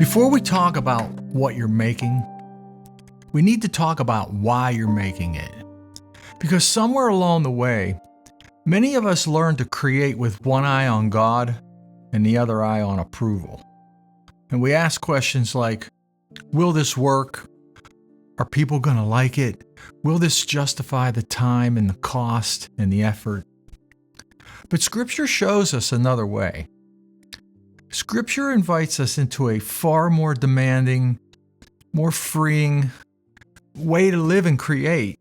Before we talk about what you're making, we need to talk about why you're making it. Because somewhere along the way, many of us learn to create with one eye on God and the other eye on approval. And we ask questions like, will this work? Are people going to like it? Will this justify the time and the cost and the effort? But Scripture shows us another way. Scripture invites us into a far more demanding, more freeing way to live and create.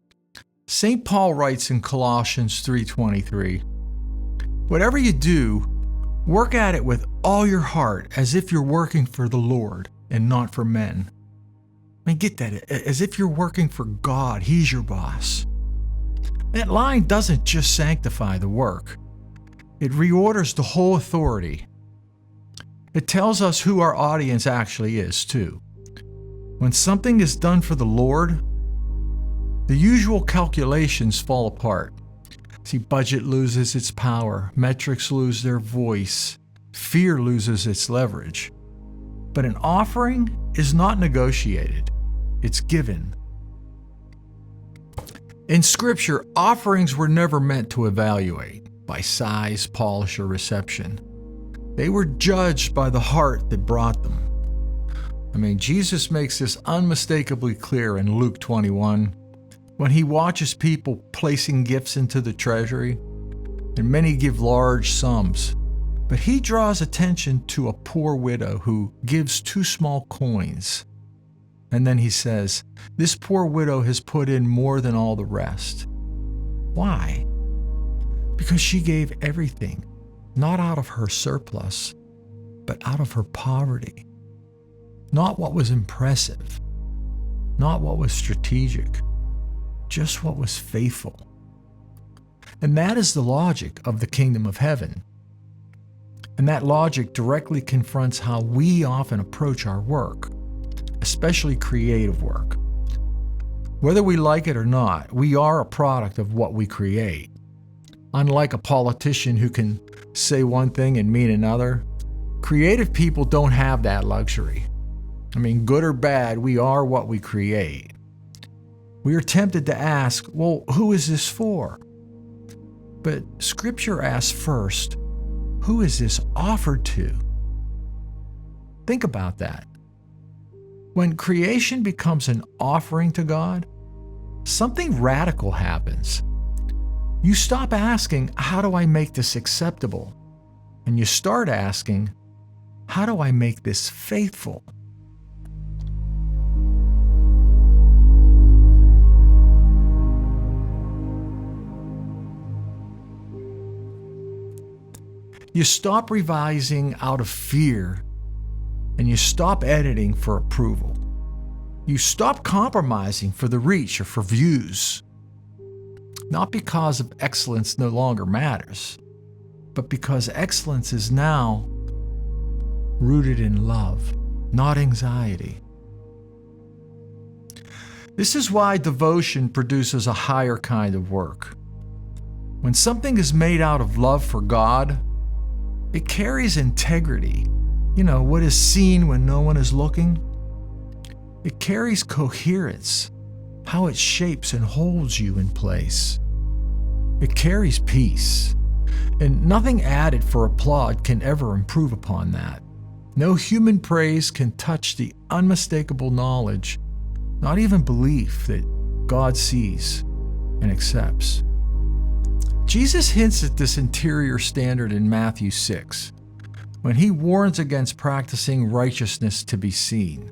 St. Paul writes in Colossians 3:23, "Whatever you do, work at it with all your heart as if you're working for the Lord and not for men." I mean, get that, as if you're working for God. He's your boss. That line doesn't just sanctify the work. It reorders the whole authority. It tells us who our audience actually is, too. When something is done for the Lord, the usual calculations fall apart. See, budget loses its power, metrics lose their voice, fear loses its leverage. But an offering is not negotiated, it's given. In Scripture, offerings were never meant to evaluate by size, polish, or reception. They were judged by the heart that brought them. I mean, Jesus makes this unmistakably clear in Luke 21 when he watches people placing gifts into the treasury, and many give large sums. But he draws attention to a poor widow who gives 2 small coins. And then he says, this poor widow has put in more than all the rest. Why? Because she gave everything. Not out of her surplus, but out of her poverty. Not what was impressive, not what was strategic, just what was faithful. And that is the logic of the kingdom of heaven. And that logic directly confronts how we often approach our work, especially creative work. Whether we like it or not, we are a product of what we create. Unlike a politician who can say one thing and mean another, creative people don't have that luxury. I mean, good or bad, we are what we create. We are tempted to ask, well, who is this for? But Scripture asks first, who is this offered to? Think about that. When creation becomes an offering to God, something radical happens. You stop asking, how do I make this acceptable? And you start asking, how do I make this faithful? You stop revising out of fear, and you stop editing for approval. You stop compromising for the reach or for views. Not because of excellence no longer matters, but because excellence is now rooted in love, not anxiety. This is why devotion produces a higher kind of work. When something is made out of love for God, it carries integrity. You know, what is seen when no one is looking? It carries coherence, how it shapes and holds you in place. It carries peace, and nothing added for applaud can ever improve upon that. No human praise can touch the unmistakable knowledge, not even belief, that God sees and accepts. Jesus hints at this interior standard in Matthew 6, when he warns against practicing righteousness to be seen.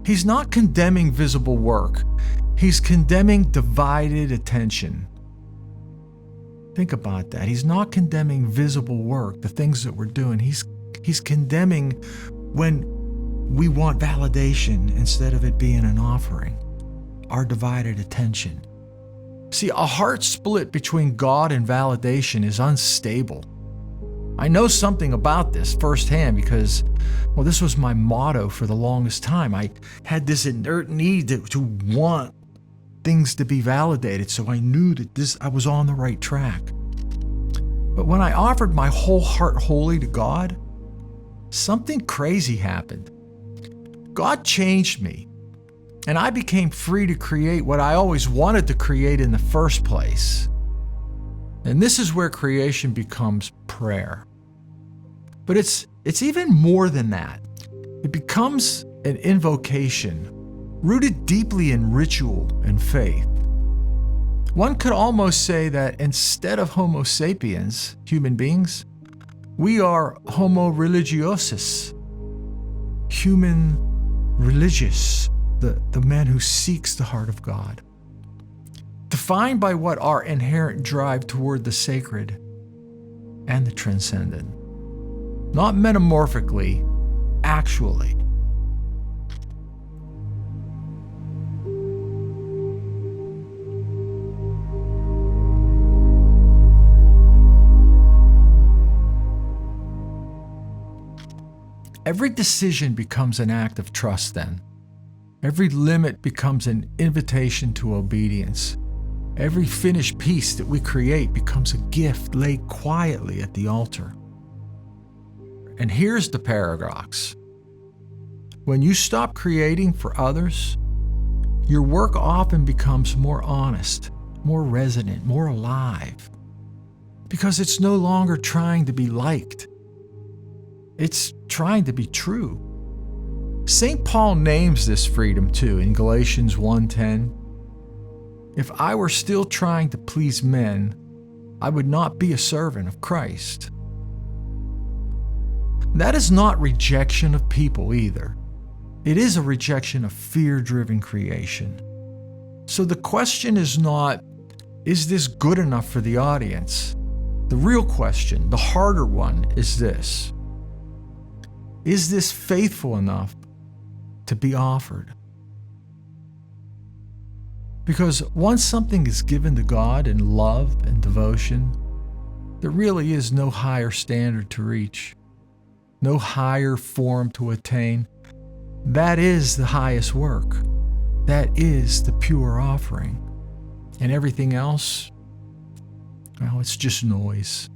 He's not condemning visible work. He's condemning divided attention. Think about that. He's not condemning visible work, the things that we're doing. He's condemning when we want validation instead of it being an offering, our divided attention. See, a heart split between God and validation is unstable. I know something about this firsthand because, well, this was my motto for the longest time. I had this inert need to want things to be validated, so I knew that I was on the right track. But when I offered my whole heart wholly to God, something crazy happened. God changed me, and I became free to create what I always wanted to create in the first place. And this is where creation becomes prayer. But it's even more than that. It becomes an invocation rooted deeply in ritual and faith. One could almost say that instead of Homo sapiens, human beings, we are Homo religiosus, human religious, the man who seeks the heart of God. Defined by what our inherent drive toward the sacred and the transcendent. Not metamorphically, actually. Every decision becomes an act of trust then. Every limit becomes an invitation to obedience. Every finished piece that we create becomes a gift laid quietly at the altar. And here's the paradox. When you stop creating for others, your work often becomes more honest, more resonant, more alive. Because it's no longer trying to be liked. It's trying to be true. St. Paul names this freedom too in Galatians 1:10. If I were still trying to please men, I would not be a servant of Christ. That is not rejection of people either. It is a rejection of fear-driven creation. So the question is not, is this good enough for the audience? The real question, the harder one, is this. Is this faithful enough to be offered? Because once something is given to God in love and devotion, there really is no higher standard to reach, no higher form to attain. That is the highest work. That is the pure offering. And everything else, well, it's just noise.